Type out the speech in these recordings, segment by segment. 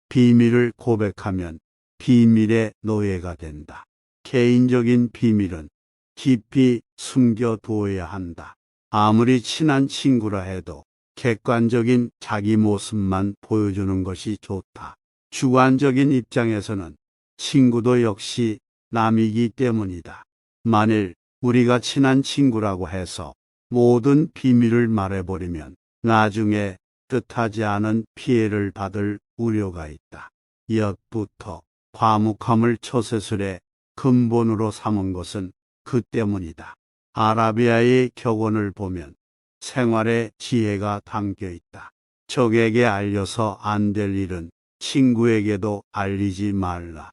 비밀을 고백하면 비밀의 노예가 된다. 개인적인 비밀은 깊이 숨겨두어야 한다. 아무리 친한 친구라 해도 객관적인 자기 모습만 보여주는 것이 좋다. 주관적인 입장에서는 친구도 역시 남이기 때문이다. 만일 우리가 친한 친구라고 해서 모든 비밀을 말해버리면 나중에 뜻하지 않은 피해를 받을 우려가 있다. 옛부터 과묵함을 처세술의 근본으로 삼은 것은 그 때문이다. 아라비아의 격언을 보면 생활의 지혜가 담겨 있다. 적에게 알려서 안 될 일은 친구에게도 알리지 말라.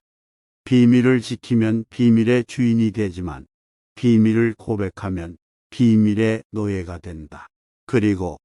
비밀을 지키면 비밀의 주인이 되지만 비밀을 고백하면 비밀의 노예가 된다. 그리고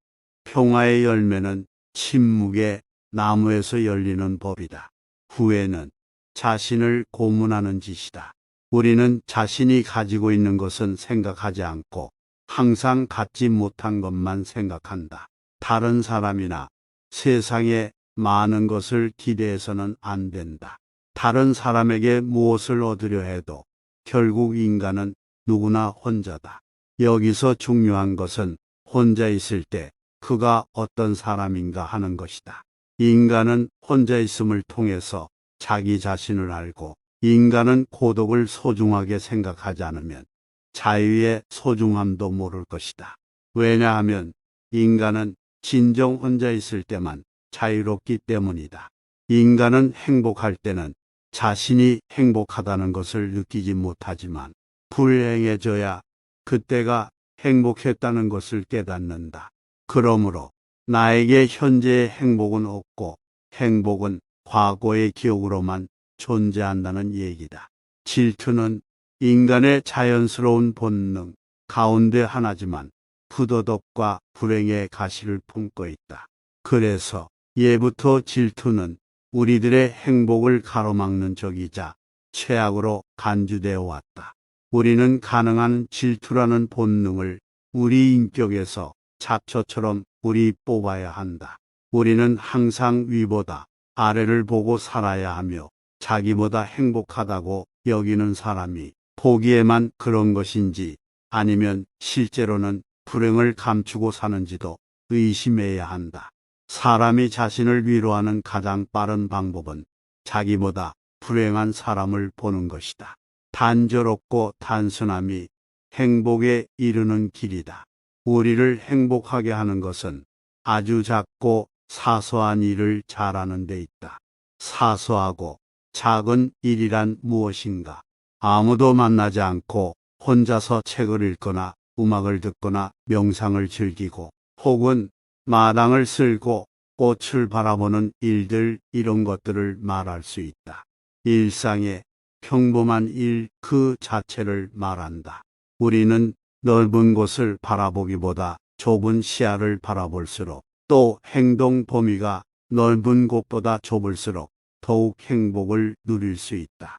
평화의 열매는 침묵의 나무에서 열리는 법이다. 후회는 자신을 고문하는 짓이다. 우리는 자신이 가지고 있는 것은 생각하지 않고 항상 갖지 못한 것만 생각한다. 다른 사람이나 세상에 많은 것을 기대해서는 안 된다. 다른 사람에게 무엇을 얻으려 해도 결국 인간은 누구나 혼자다. 여기서 중요한 것은 혼자 있을 때 그가 어떤 사람인가 하는 것이다. 인간은 혼자 있음을 통해서 자기 자신을 알고 인간은 고독을 소중하게 생각하지 않으면 자유의 소중함도 모를 것이다. 왜냐하면 인간은 진정 혼자 있을 때만 자유롭기 때문이다. 인간은 행복할 때는 자신이 행복하다는 것을 느끼지 못하지만 불행해져야 그때가 행복했다는 것을 깨닫는다. 그러므로 나에게 현재의 행복은 없고 행복은 과거의 기억으로만 존재한다는 얘기다. 질투는 인간의 자연스러운 본능 가운데 하나지만 부도덕과 불행의 가시를 품고 있다. 그래서 예부터 질투는 우리들의 행복을 가로막는 적이자 최악으로 간주되어 왔다. 우리는 가능한 질투라는 본능을 우리 인격에서 잡초처럼 뿌리 뽑아야 한다. 우리는 항상 위보다 아래를 보고 살아야 하며 자기보다 행복하다고 여기는 사람이 보기에만 그런 것인지 아니면 실제로는 불행을 감추고 사는지도 의심해야 한다. 사람이 자신을 위로하는 가장 빠른 방법은 자기보다 불행한 사람을 보는 것이다. 단조롭고 단순함이 행복에 이르는 길이다. 우리를 행복하게 하는 것은 아주 작고 사소한 일을 잘하는 데 있다. 사소하고 작은 일이란 무엇인가? 아무도 만나지 않고 혼자서 책을 읽거나 음악을 듣거나 명상을 즐기고 혹은 마당을 쓸고 꽃을 바라보는 일들, 이런 것들을 말할 수 있다. 일상의 평범한 일 그 자체를 말한다. 우리는 넓은 곳을 바라보기보다 좁은 시야를 바라볼수록 또 행동 범위가 넓은 곳보다 좁을수록 더욱 행복을 누릴 수 있다.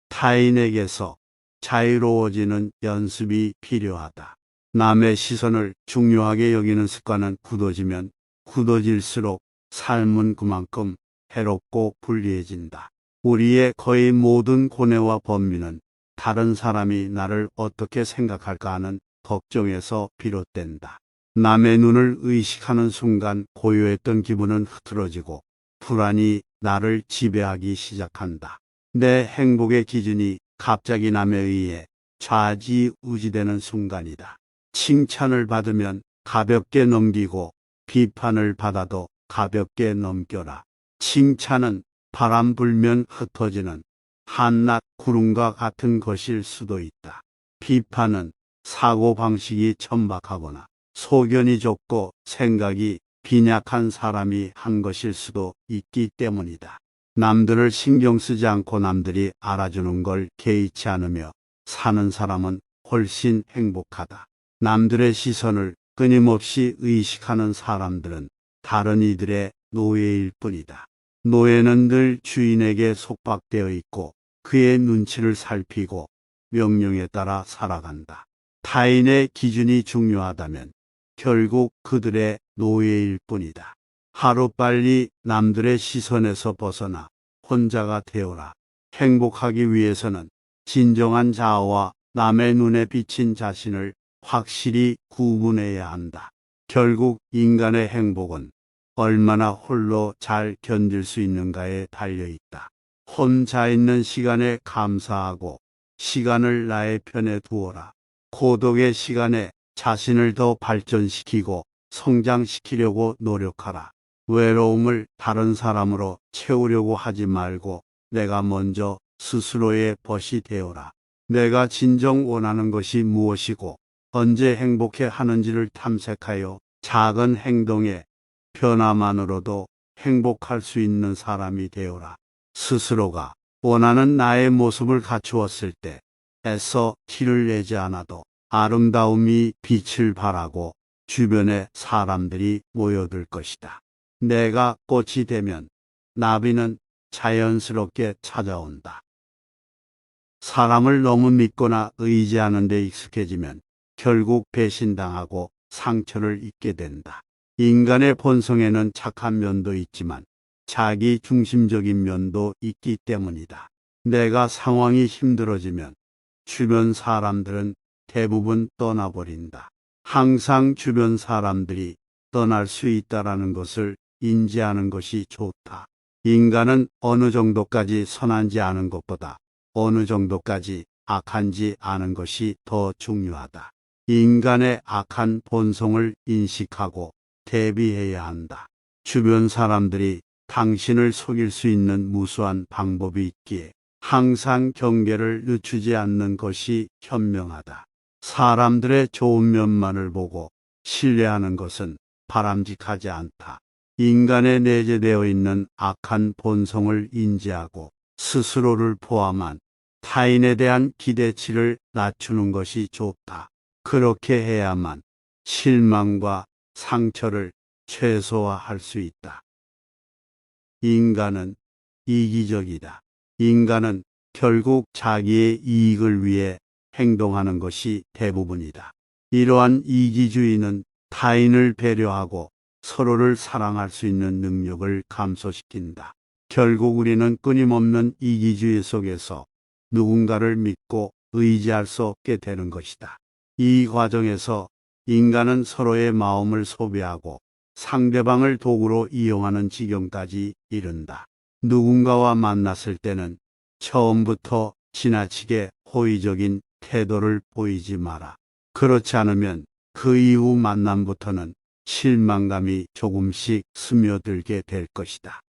타인에게서 자유로워지는 연습이 필요하다. 남의 시선을 중요하게 여기는 습관은 굳어지면 굳어질수록 삶은 그만큼 해롭고 불리해진다. 우리의 거의 모든 고뇌와 번민은 다른 사람이 나를 어떻게 생각할까 하는 걱정에서 비롯된다. 남의 눈을 의식하는 순간 고요했던 기분은 흐트러지고 불안이 나를 지배하기 시작한다. 내 행복의 기준이 갑자기 남에 의해 좌지우지되는 순간이다. 칭찬을 받으면 가볍게 넘기고 비판을 받아도 가볍게 넘겨라. 칭찬은 바람 불면 흩어지는 한낮 구름과 같은 것일 수도 있다. 비판은 사고방식이 천박하거나 소견이 좁고 생각이 빈약한 사람이 한 것일 수도 있기 때문이다. 남들을 신경 쓰지 않고 남들이 알아주는 걸 개의치 않으며 사는 사람은 훨씬 행복하다. 남들의 시선을 끊임없이 의식하는 사람들은 다른 이들의 노예일 뿐이다. 노예는 늘 주인에게 속박되어 있고 그의 눈치를 살피고 명령에 따라 살아간다. 타인의 기준이 중요하다면 결국 그들의 노예일 뿐이다. 하루빨리 남들의 시선에서 벗어나 혼자가 되어라. 행복하기 위해서는 진정한 자아와 남의 눈에 비친 자신을 확실히 구분해야 한다. 결국 인간의 행복은 얼마나 홀로 잘 견딜 수 있는가에 달려 있다. 혼자 있는 시간에 감사하고 시간을 나의 편에 두어라. 고독의 시간에 자신을 더 발전시키고 성장시키려고 노력하라. 외로움을 다른 사람으로 채우려고 하지 말고 내가 먼저 스스로의 벗이 되어라. 내가 진정 원하는 것이 무엇이고 언제 행복해 하는지를 탐색하여 작은 행동의 변화만으로도 행복할 수 있는 사람이 되어라. 스스로가 원하는 나의 모습을 갖추었을 때 애써 티를 내지 않아도 아름다움이 빛을 발하고 주변에 사람들이 모여들 것이다. 내가 꽃이 되면 나비는 자연스럽게 찾아온다. 사람을 너무 믿거나 의지하는 데 익숙해지면 결국 배신당하고 상처를 입게 된다. 인간의 본성에는 착한 면도 있지만 자기 중심적인 면도 있기 때문이다. 내가 상황이 힘들어지면 주변 사람들은 대부분 떠나버린다. 항상 주변 사람들이 떠날 수 있다라는 것을 인지하는 것이 좋다. 인간은 어느 정도까지 선한지 아는 것보다 어느 정도까지 악한지 아는 것이 더 중요하다. 인간의 악한 본성을 인식하고 대비해야 한다. 주변 사람들이 당신을 속일 수 있는 무수한 방법이 있기에 항상 경계를 늦추지 않는 것이 현명하다. 사람들의 좋은 면만을 보고 신뢰하는 것은 바람직하지 않다. 인간에 내재되어 있는 악한 본성을 인지하고 스스로를 포함한 타인에 대한 기대치를 낮추는 것이 좋다. 그렇게 해야만 실망과 상처를 최소화할 수 있다. 인간은 이기적이다. 인간은 결국 자기의 이익을 위해 행동하는 것이 대부분이다. 이러한 이기주의는 타인을 배려하고 서로를 사랑할 수 있는 능력을 감소시킨다. 결국 우리는 끊임없는 이기주의 속에서 누군가를 믿고 의지할 수 없게 되는 것이다. 이 과정에서 인간은 서로의 마음을 소비하고 상대방을 도구로 이용하는 지경까지 이른다. 누군가와 만났을 때는 처음부터 지나치게 호의적인 태도를 보이지 마라. 그렇지 않으면 그 이후 만남부터는 실망감이 조금씩 스며들게 될 것이다.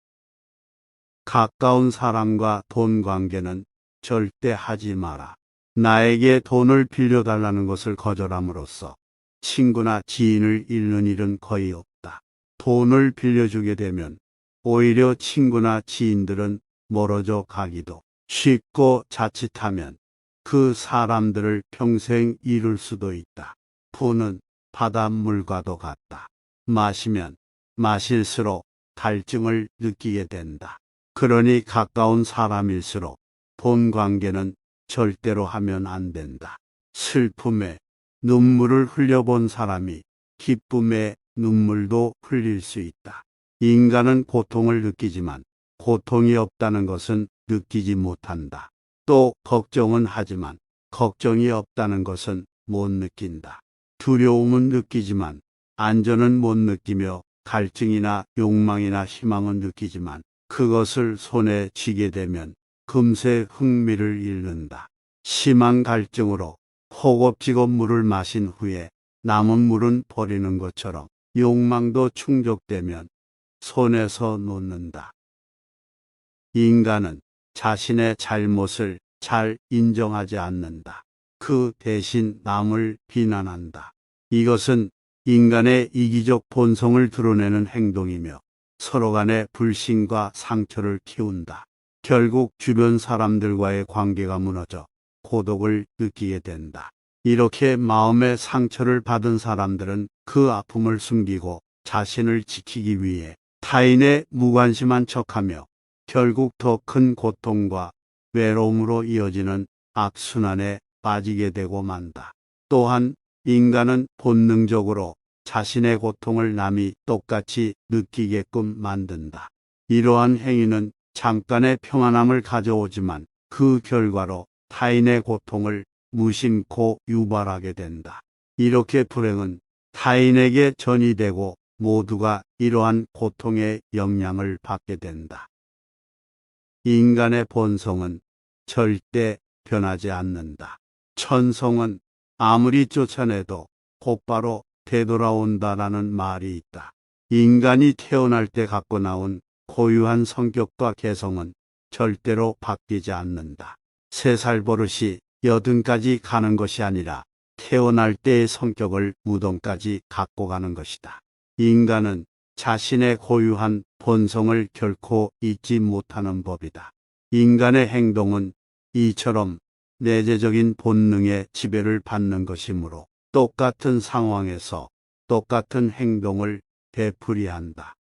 가까운 사람과 돈 관계는 절대 하지 마라. 나에게 돈을 빌려달라는 것을 거절함으로써 친구나 지인을 잃는 일은 거의 없다. 돈을 빌려주게 되면 오히려 친구나 지인들은 멀어져 가기도 쉽고 자칫하면 그 사람들을 평생 잃을 수도 있다. 돈은 바닷물과도 같다. 마시면 마실수록 갈증을 느끼게 된다. 그러니 가까운 사람일수록 돈 관계는 절대로 하면 안 된다. 슬픔에 눈물을 흘려본 사람이 기쁨에 눈물도 흘릴 수 있다. 인간은 고통을 느끼지만 고통이 없다는 것은 느끼지 못한다. 또 걱정은 하지만 걱정이 없다는 것은 못 느낀다. 두려움은 느끼지만 안전은 못 느끼며 갈증이나 욕망이나 희망은 느끼지만 그것을 손에 쥐게 되면 금세 흥미를 잃는다. 심한 갈증으로 허겁지겁 물을 마신 후에 남은 물은 버리는 것처럼 욕망도 충족되면 손에서 놓는다. 인간은 자신의 잘못을 잘 인정하지 않는다. 그 대신 남을 비난한다. 이것은 인간의 이기적 본성을 드러내는 행동이며 서로 간의 불신과 상처를 키운다. 결국 주변 사람들과의 관계가 무너져 고독을 느끼게 된다. 이렇게 마음의 상처를 받은 사람들은 그 아픔을 숨기고 자신을 지키기 위해 타인의 무관심한 척하며 결국 더 큰 고통과 외로움으로 이어지는 악순환에 빠지게 되고 만다. 또한 인간은 본능적으로 자신의 고통을 남이 똑같이 느끼게끔 만든다. 이러한 행위는 잠깐의 평안함을 가져오지만 그 결과로 타인의 고통을 무심코 유발하게 된다. 이렇게 불행은 타인에게 전이되고 모두가 이러한 고통의 영향을 받게 된다. 인간의 본성은 절대 변하지 않는다. 천성은 아무리 쫓아내도 곧바로 되돌아온다라는 말이 있다. 인간이 태어날 때 갖고 나온 고유한 성격과 개성은 절대로 바뀌지 않는다. 3살 버릇이 80까지 가는 것이 아니라 태어날 때의 성격을 무덤까지 갖고 가는 것이다. 인간은 자신의 고유한 본성을 결코 잊지 못하는 법이다. 인간의 행동은 이처럼 내재적인 본능의 지배를 받는 것이므로 똑같은 상황에서 똑같은 행동을 되풀이한다.